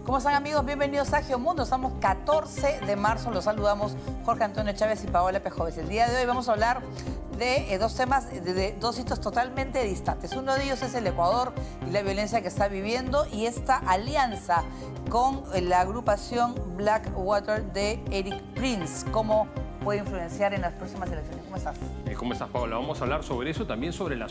¿Cómo están, amigos? Bienvenidos a Geomundo. Estamos 14 de marzo. Los saludamos Jorge Antonio Chávez y Paola Pejoves. El día de hoy vamos a hablar de dos temas, de dos hitos totalmente distantes. Uno de ellos es el Ecuador y la violencia que está viviendo y esta alianza con la agrupación Blackwater de Eric Prince. ¿Cómo puede influenciar en las próximas elecciones? ¿Cómo estás? ¿Cómo estás, Paola? Vamos a hablar sobre eso, también sobre la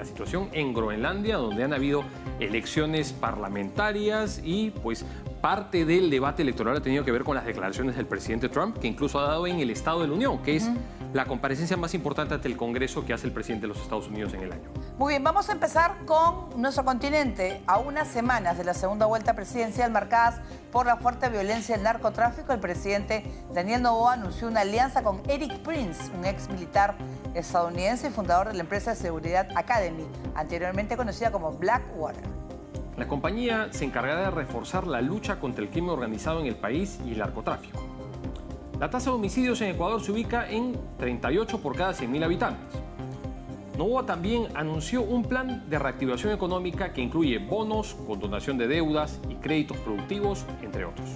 situación en Groenlandia, donde han habido elecciones parlamentarias y pues parte del debate electoral ha tenido que ver con las declaraciones del presidente Trump, que incluso ha dado en el Estado de la Unión, que es la comparecencia más importante ante el Congreso que hace el presidente de los Estados Unidos en el año. Muy bien, vamos a empezar con nuestro continente. A unas semanas de la segunda vuelta presidencial marcadas por la fuerte violencia y el narcotráfico, el presidente Daniel Noboa anunció una alianza con Eric Prince, un ex militar estadounidense y fundador de la empresa de seguridad Academy, anteriormente conocida como Blackwater. La compañía se encargará de reforzar la lucha contra el crimen organizado en el país y el narcotráfico. La tasa de homicidios en Ecuador se ubica en 38 por cada 100.000 habitantes. Noboa también anunció un plan de reactivación económica que incluye bonos, condonación de deudas y créditos productivos, entre otros.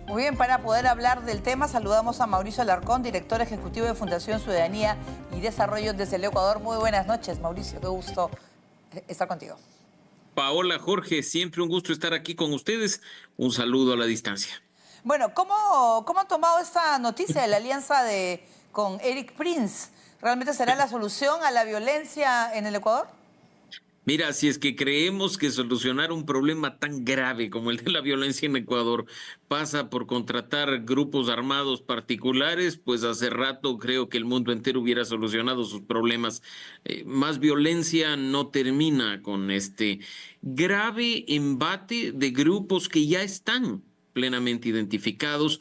Muy bien, para poder hablar del tema, saludamos a Mauricio Alarcón, director ejecutivo de Fundación Ciudadanía y Desarrollo desde el Ecuador. Muy buenas noches, Mauricio, qué gusto estar contigo. Paola, Jorge, siempre un gusto estar aquí con ustedes. Un saludo a la distancia. Bueno, ¿cómo han tomado esta noticia de la alianza con Eric Prince? ¿Realmente será la solución a la violencia en el Ecuador? Mira, si es que creemos que solucionar un problema tan grave como el de la violencia en Ecuador pasa por contratar grupos armados particulares, pues hace rato creo que el mundo entero hubiera solucionado sus problemas. Más violencia no termina con este grave embate de grupos que ya están plenamente identificados,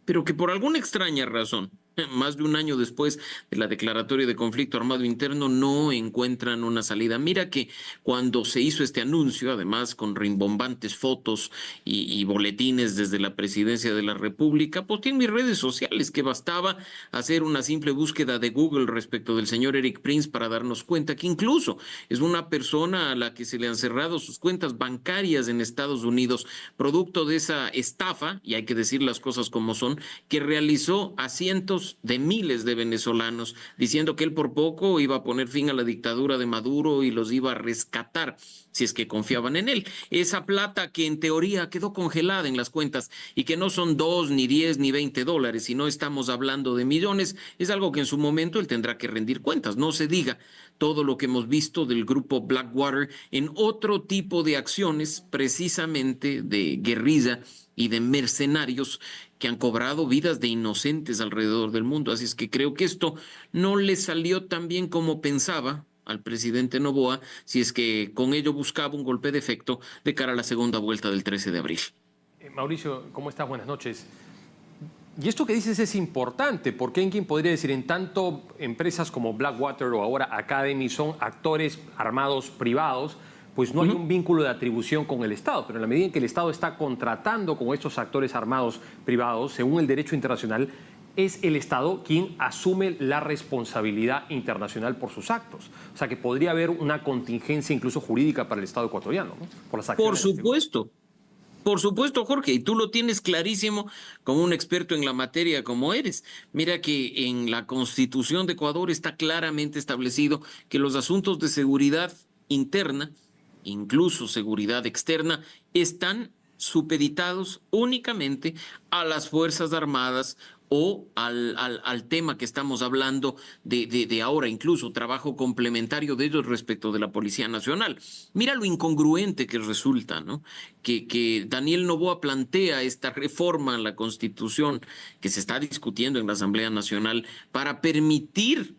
pero que por alguna extraña razón, más de un año después de la declaratoria de conflicto armado interno, no encuentran una salida. Mira que cuando se hizo este anuncio, además con rimbombantes fotos y boletines desde la presidencia de la República, posté en mis redes sociales que bastaba hacer una simple búsqueda de Google respecto del señor Eric Prince para darnos cuenta que incluso es una persona a la que se le han cerrado sus cuentas bancarias en Estados Unidos, producto de esa estafa, y hay que decir las cosas como son, que realizó a cientos de miles de venezolanos, diciendo que él por poco iba a poner fin a la dictadura de Maduro y los iba a rescatar si es que confiaban en él. Esa plata que en teoría quedó congelada en las cuentas y que no son 2, ni 10, ni 20 dólares, sino estamos hablando de millones, es algo que en su momento él tendrá que rendir cuentas. No se diga todo lo que hemos visto del grupo Blackwater en otro tipo de acciones, precisamente de guerrilla y de mercenarios que han cobrado vidas de inocentes alrededor del mundo. Así es que creo que esto no le salió tan bien como pensaba al presidente Noboa, si es que con ello buscaba un golpe de efecto de cara a la segunda vuelta del 13 de abril. Mauricio, ¿cómo estás? Buenas noches. Y esto que dices es importante, porque alguien podría decir, en tanto empresas como Blackwater o ahora Academy son actores armados privados, pues no hay un vínculo de atribución con el Estado, pero en la medida en que el Estado está contratando con estos actores armados privados, según el derecho internacional, es el Estado quien asume la responsabilidad internacional por sus actos. O sea que podría haber una contingencia incluso jurídica para el Estado ecuatoriano, ¿no? Por las acciones. Por supuesto, Jorge, y tú lo tienes clarísimo como un experto en la materia como eres. Mira que en la Constitución de Ecuador está claramente establecido que los asuntos de seguridad interna, incluso seguridad externa, están supeditados únicamente a las Fuerzas Armadas o al tema que estamos hablando de ahora, incluso trabajo complementario de ellos respecto de la Policía Nacional. Mira lo incongruente que resulta, ¿no? Que Daniel Noboa plantea esta reforma a la Constitución que se está discutiendo en la Asamblea Nacional para permitir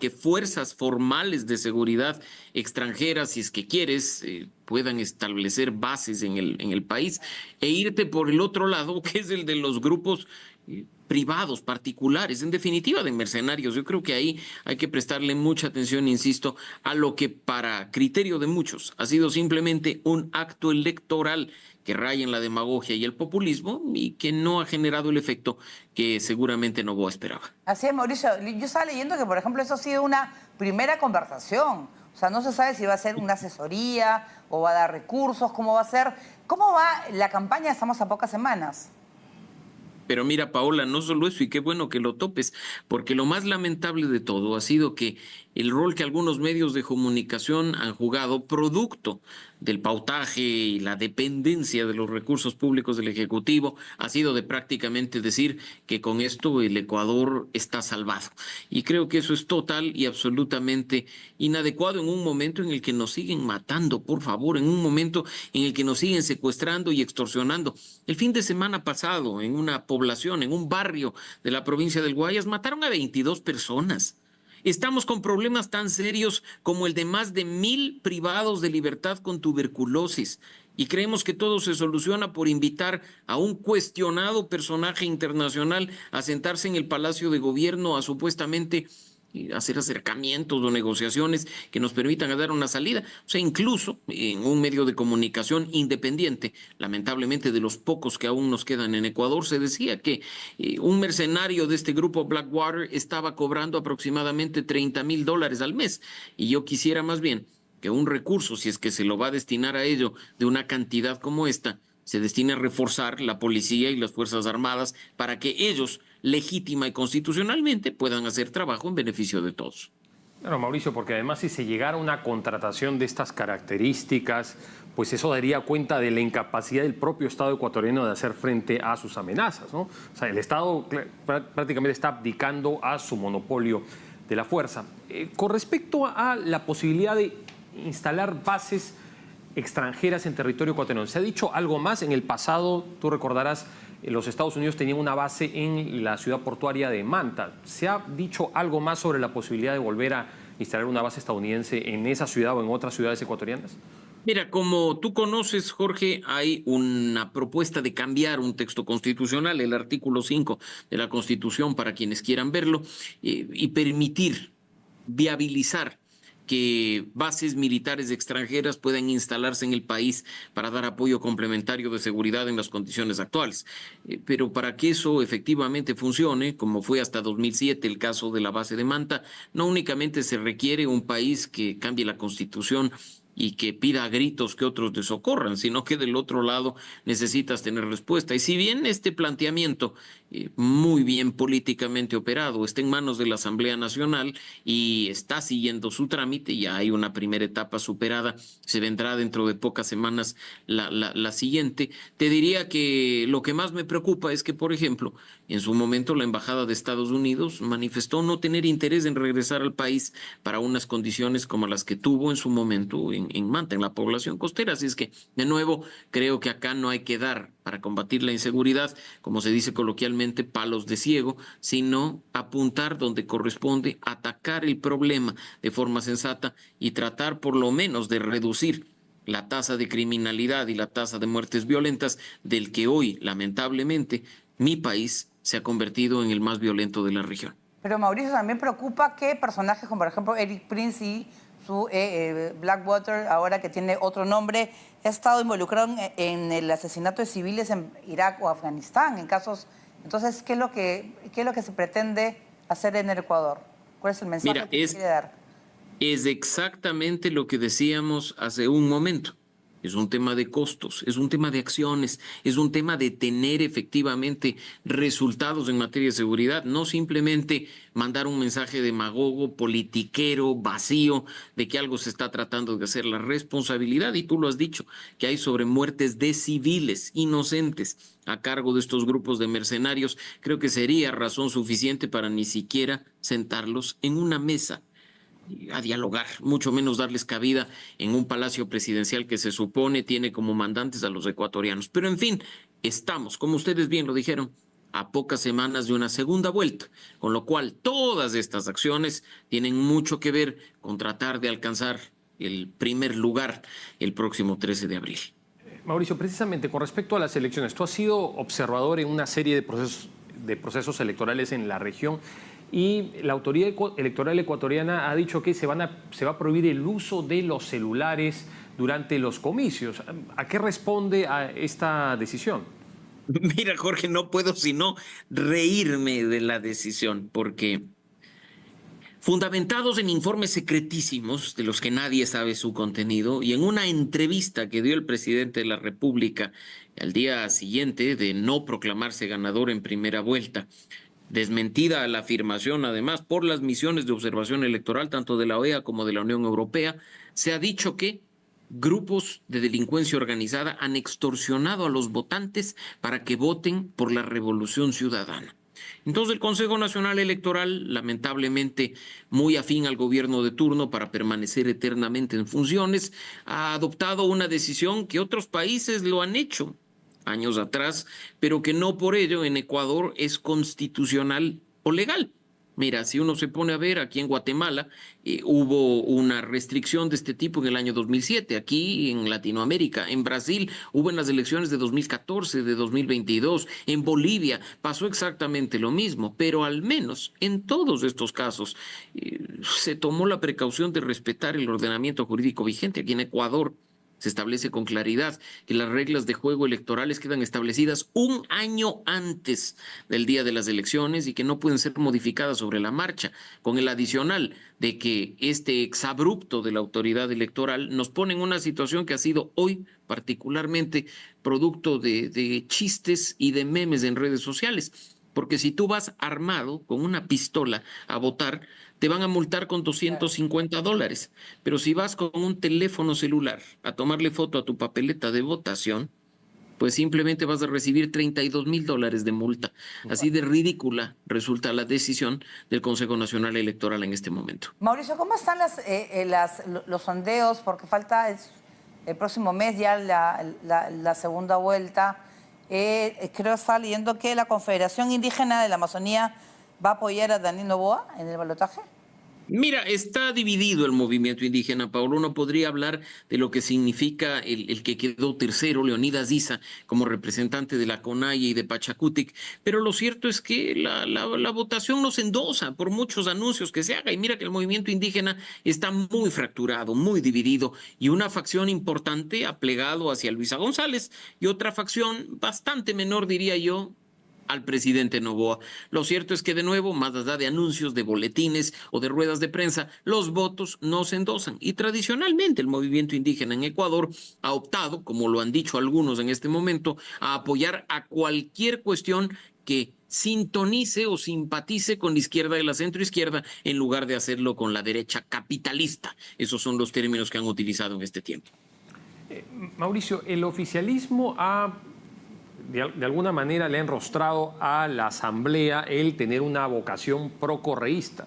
que fuerzas formales de seguridad extranjeras, si es que quieres, puedan establecer bases en el país, e irte por el otro lado, que es el de los grupos privados, particulares, en definitiva de mercenarios. Yo creo que ahí hay que prestarle mucha atención, insisto, a lo que para criterio de muchos ha sido simplemente un acto electoral que raya en la demagogia y el populismo y que no ha generado el efecto que seguramente Noboa esperaba. Así es, Mauricio. Yo estaba leyendo que, por ejemplo, eso ha sido una primera conversación. O sea, no se sabe si va a ser una asesoría o va a dar recursos, cómo va a ser. ¿Cómo va la campaña? Estamos a pocas semanas. Pero mira, Paola, no solo eso, y qué bueno que lo topes, porque lo más lamentable de todo ha sido que el rol que algunos medios de comunicación han jugado, producto del pautaje y la dependencia de los recursos públicos del Ejecutivo, ha sido de prácticamente decir que con esto el Ecuador está salvado. Y creo que eso es total y absolutamente inadecuado en un momento en el que nos siguen matando, por favor, en un momento en el que nos siguen secuestrando y extorsionando. El fin de semana pasado, en una población, en un barrio de la provincia del Guayas, mataron a 22 personas. Estamos con problemas tan serios como el de más de 1.000 privados de libertad con tuberculosis y creemos que todo se soluciona por invitar a un cuestionado personaje internacional a sentarse en el Palacio de Gobierno a supuestamente hacer acercamientos o negociaciones que nos permitan dar una salida. O sea, incluso en un medio de comunicación independiente, lamentablemente de los pocos que aún nos quedan en Ecuador, se decía que un mercenario de este grupo Blackwater estaba cobrando aproximadamente $30,000 al mes. Y yo quisiera más bien que un recurso, si es que se lo va a destinar a ello, de una cantidad como esta, se destine a reforzar la policía y las Fuerzas Armadas para que ellos, legítima y constitucionalmente, puedan hacer trabajo en beneficio de todos. Claro, Mauricio, porque además si se llegara a una contratación de estas características, pues eso daría cuenta de la incapacidad del propio Estado ecuatoriano de hacer frente a sus amenazas, ¿no? O sea, el Estado prácticamente está abdicando a su monopolio de la fuerza. Con respecto a la posibilidad de instalar bases extranjeras en territorio ecuatoriano, ¿se ha dicho algo más? En el pasado, tú recordarás, los Estados Unidos tenían una base en la ciudad portuaria de Manta. ¿Se ha dicho algo más sobre la posibilidad de volver a instalar una base estadounidense en esa ciudad o en otras ciudades ecuatorianas? Mira, como tú conoces, Jorge, hay una propuesta de cambiar un texto constitucional, el artículo 5 de la Constitución, para quienes quieran verlo, y permitir, viabilizar que bases militares extranjeras puedan instalarse en el país para dar apoyo complementario de seguridad en las condiciones actuales. Pero para que eso efectivamente funcione, como fue hasta 2007 el caso de la base de Manta, no únicamente se requiere un país que cambie la Constitución y que pida a gritos que otros te socorran, sino que del otro lado necesitas tener respuesta. Y si bien este planteamiento, muy bien políticamente operado, está en manos de la Asamblea Nacional y está siguiendo su trámite, ya hay una primera etapa superada, se vendrá dentro de pocas semanas la siguiente, te diría que lo que más me preocupa es que, por ejemplo, en su momento la Embajada de Estados Unidos manifestó no tener interés en regresar al país para unas condiciones como las que tuvo en su momento en Manta, en la población costera. Así es que, de nuevo, creo que acá no hay que dar, para combatir la inseguridad, como se dice coloquialmente, palos de ciego, sino apuntar donde corresponde, atacar el problema de forma sensata y tratar por lo menos de reducir la tasa de criminalidad y la tasa de muertes violentas del que hoy, lamentablemente, mi país se ha convertido en el más violento de la región. Pero Mauricio, también preocupa que personajes como, por ejemplo, Eric Prince y su Blackwater, ahora que tiene otro nombre, ha estado involucrado en el asesinato de civiles en Irak o Afganistán, en casos. Entonces, ¿qué es lo que se pretende hacer en el Ecuador? ¿Cuál es el mensaje que quiere dar? Es exactamente lo que decíamos hace un momento. Es un tema de costos, es un tema de acciones, es un tema de tener efectivamente resultados en materia de seguridad, no simplemente mandar un mensaje demagogo, politiquero, vacío, de que algo se está tratando de hacer. La responsabilidad, y tú lo has dicho, que hay sobre muertes de civiles inocentes a cargo de estos grupos de mercenarios, creo que sería razón suficiente para ni siquiera sentarlos en una mesa a dialogar, mucho menos darles cabida en un palacio presidencial que se supone tiene como mandantes a los ecuatorianos. Pero en fin, estamos, como ustedes bien lo dijeron, a pocas semanas de una segunda vuelta, con lo cual todas estas acciones tienen mucho que ver con tratar de alcanzar el primer lugar el próximo 13 de abril. Mauricio, precisamente con respecto a las elecciones, tú has sido observador en una serie de procesos electorales en la región. Y la Autoridad Electoral Ecuatoriana ha dicho que se va a prohibir el uso de los celulares durante los comicios. ¿A qué responde a esta decisión? Mira, Jorge, no puedo sino reírme de la decisión, porque fundamentados en informes secretísimos de los que nadie sabe su contenido y en una entrevista que dio el presidente de la República al día siguiente de no proclamarse ganador en primera vuelta, desmentida la afirmación además por las misiones de observación electoral tanto de la OEA como de la Unión Europea, se ha dicho que grupos de delincuencia organizada han extorsionado a los votantes para que voten por la Revolución Ciudadana. Entonces el Consejo Nacional Electoral, lamentablemente muy afín al gobierno de turno para permanecer eternamente en funciones, ha adoptado una decisión que otros países lo han hecho años atrás, pero que no por ello en Ecuador es constitucional o legal. Mira, si uno se pone a ver, aquí en Guatemala hubo una restricción de este tipo en el año 2007, aquí en Latinoamérica, en Brasil hubo en las elecciones de 2014, de 2022, en Bolivia pasó exactamente lo mismo, pero al menos en todos estos casos se tomó la precaución de respetar el ordenamiento jurídico vigente. Aquí en Ecuador se establece con claridad que las reglas de juego electorales quedan establecidas un año antes del día de las elecciones y que no pueden ser modificadas sobre la marcha, con el adicional de que este exabrupto de la autoridad electoral nos pone en una situación que ha sido hoy particularmente producto de chistes y de memes en redes sociales. Porque si tú vas armado con una pistola a votar, te van a multar con $250. Pero si vas con un teléfono celular a tomarle foto a tu papeleta de votación, pues simplemente vas a recibir $32,000 de multa. Así de ridícula resulta la decisión del Consejo Nacional Electoral en este momento. Mauricio, ¿cómo están los sondeos? Porque falta el próximo mes ya la segunda vuelta. Creo estar leyendo que la Confederación Indígena de la Amazonía va a apoyar a Daniel Noboa en el balotaje. Mira, está dividido el movimiento indígena, Paulo. Uno podría hablar de lo que significa el que quedó tercero, Leonidas Issa, como representante de la CONAIE y de Pachacutic, pero lo cierto es que la votación no se endosa por muchos anuncios que se haga. Y mira que el movimiento indígena está muy fracturado, muy dividido, y una facción importante ha plegado hacia Luisa González y otra facción bastante menor, diría yo, al presidente Noboa. Lo cierto es que, de nuevo, más allá de anuncios, de boletines o de ruedas de prensa, los votos no se endosan. Y tradicionalmente el movimiento indígena en Ecuador ha optado, como lo han dicho algunos en este momento, a apoyar a cualquier cuestión que sintonice o simpatice con la izquierda y la centroizquierda en lugar de hacerlo con la derecha capitalista. Esos son los términos que han utilizado en este tiempo. Mauricio, el oficialismo de alguna manera le ha enrostrado a la Asamblea el tener una vocación procorreísta.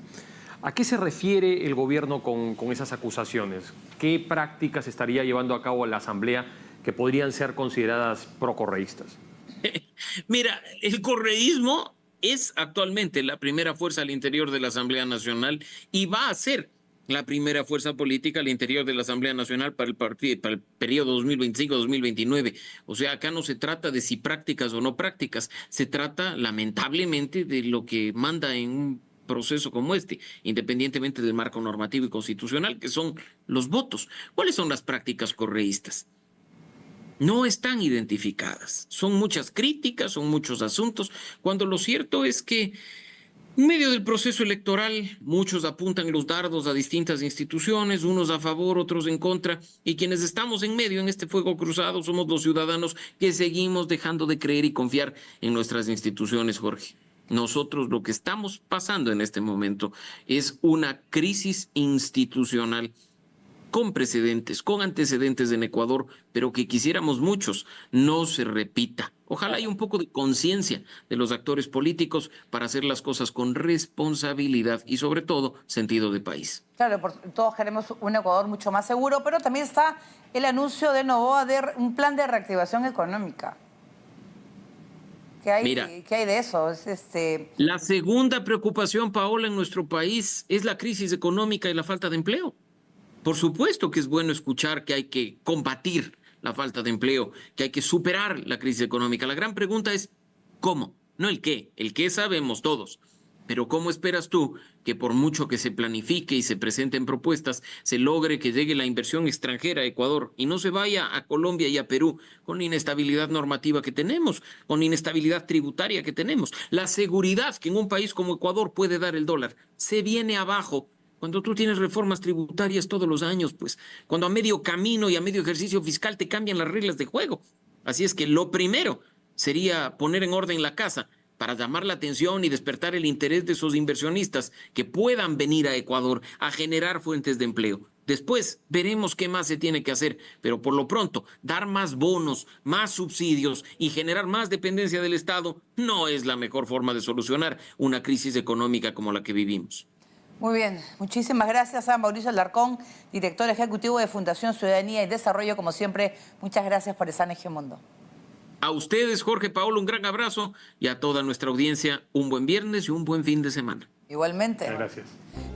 ¿A qué se refiere el gobierno con esas acusaciones? ¿Qué prácticas estaría llevando a cabo la Asamblea que podrían ser consideradas procorreístas? Mira, el correísmo es actualmente la primera fuerza al interior de la Asamblea Nacional y va a ser la primera fuerza política al interior de la Asamblea Nacional para el periodo 2025-2029. O sea, acá no se trata de si prácticas o no prácticas, se trata lamentablemente de lo que manda en un proceso como este, independientemente del marco normativo y constitucional, que son los votos. ¿Cuáles son las prácticas correístas? No están identificadas. Son muchas críticas, son muchos asuntos, cuando lo cierto es que en medio del proceso electoral, muchos apuntan los dardos a distintas instituciones, unos a favor, otros en contra, y quienes estamos en medio en este fuego cruzado somos los ciudadanos que seguimos dejando de creer y confiar en nuestras instituciones, Jorge. Nosotros lo que estamos pasando en este momento es una crisis institucional con precedentes, con antecedentes en Ecuador, pero que quisiéramos muchos no se repita. Ojalá haya un poco de conciencia de los actores políticos para hacer las cosas con responsabilidad y, sobre todo, sentido de país. Claro, todos queremos un Ecuador mucho más seguro, pero también está el anuncio de Noboa de un plan de reactivación económica. ¿Qué hay de eso? La segunda preocupación, Paola, en nuestro país es la crisis económica y la falta de empleo. Por supuesto que es bueno escuchar que hay que combatir la falta de empleo, que hay que superar la crisis económica. La gran pregunta es ¿cómo? No el qué. El qué sabemos todos. Pero ¿cómo esperas tú que por mucho que se planifique y se presenten propuestas, se logre que llegue la inversión extranjera a Ecuador y no se vaya a Colombia y a Perú con la inestabilidad normativa que tenemos, con la inestabilidad tributaria que tenemos? La seguridad que en un país como Ecuador puede dar el dólar se viene abajo cuando tú tienes reformas tributarias todos los años, pues, cuando a medio camino y a medio ejercicio fiscal te cambian las reglas de juego. Así es que lo primero sería poner en orden la casa para llamar la atención y despertar el interés de esos inversionistas que puedan venir a Ecuador a generar fuentes de empleo. Después veremos qué más se tiene que hacer, pero por lo pronto, dar más bonos, más subsidios y generar más dependencia del Estado no es la mejor forma de solucionar una crisis económica como la que vivimos. Muy bien, muchísimas gracias a Mauricio Alarcón, director ejecutivo de Fundación Ciudadanía y Desarrollo. Como siempre, muchas gracias por estar en Egemundo. A ustedes, Jorge, Paolo, un gran abrazo y a toda nuestra audiencia un buen viernes y un buen fin de semana. Igualmente. Muchas gracias.